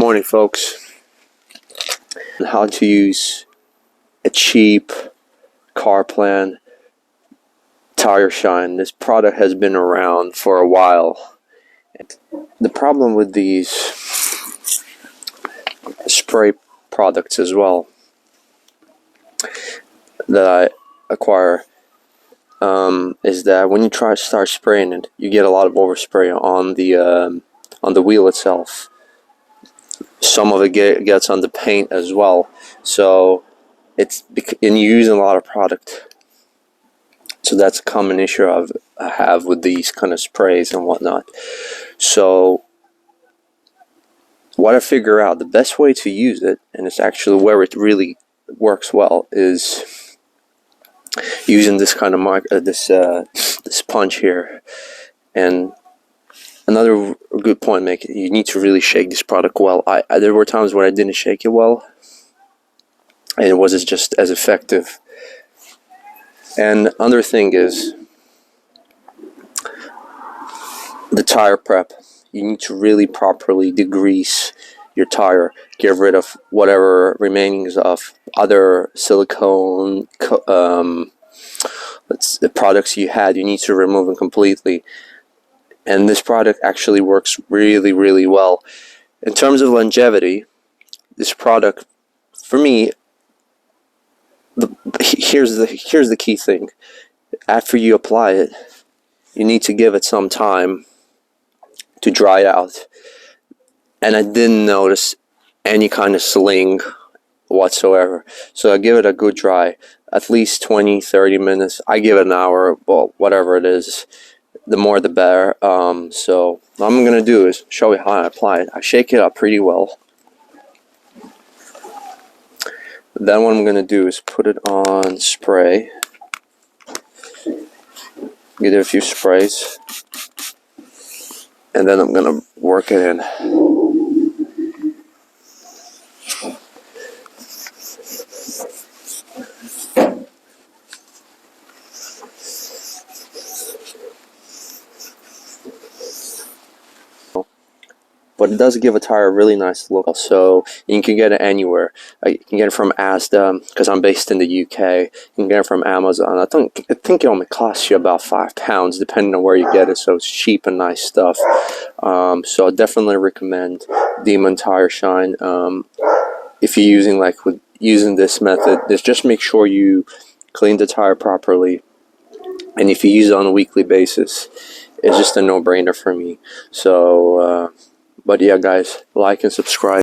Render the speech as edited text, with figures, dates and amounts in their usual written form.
Morning, folks. How to use a cheap car plan tire shine. This product has been around for a while. The problem with these spray products as well that I acquire is that when you try to start spraying it, you get a lot of overspray on the wheel itself. Some of it gets on the paint as well, so and you're using a lot of product. So that's a common issue I have with these kind of sprays and whatnot. So what I figure out, the best way to use it, and it's actually where it really works well, is using this kind of this sponge here. And another good point to make, you need to really shake this product well. There were times when I didn't shake it well, and it wasn't just as effective. And another thing is the tire prep. You need to really properly degrease your tire, get rid of whatever remainings of other silicone the products you had. You need to remove them completely. And this product actually works really, really well. In terms of longevity, this product, for me, here's the key thing. After you apply it, you need to give it some time to dry out. And I didn't notice any kind of sling whatsoever. So I give it a good dry, at least 20-30 minutes. I give it an hour, well, whatever it is. The more the better. So what I'm going to do is show you how I apply it. I shake it up pretty well. Then what I'm going to do is put it on spray. Give it a few sprays. And then I'm going to work it in. But it does give a tire a really nice look. So you can get it anywhere. You can get it from Asda, because I'm based in the UK. You can get it from Amazon. I think it only costs you about £5, depending on where you get it. So it's cheap and nice stuff. So I definitely recommend Demon Tire Shine. If you're using this method, just make sure you clean the tire properly. And if you use it on a weekly basis, it's just a no-brainer for me. So. But yeah, guys, like and subscribe.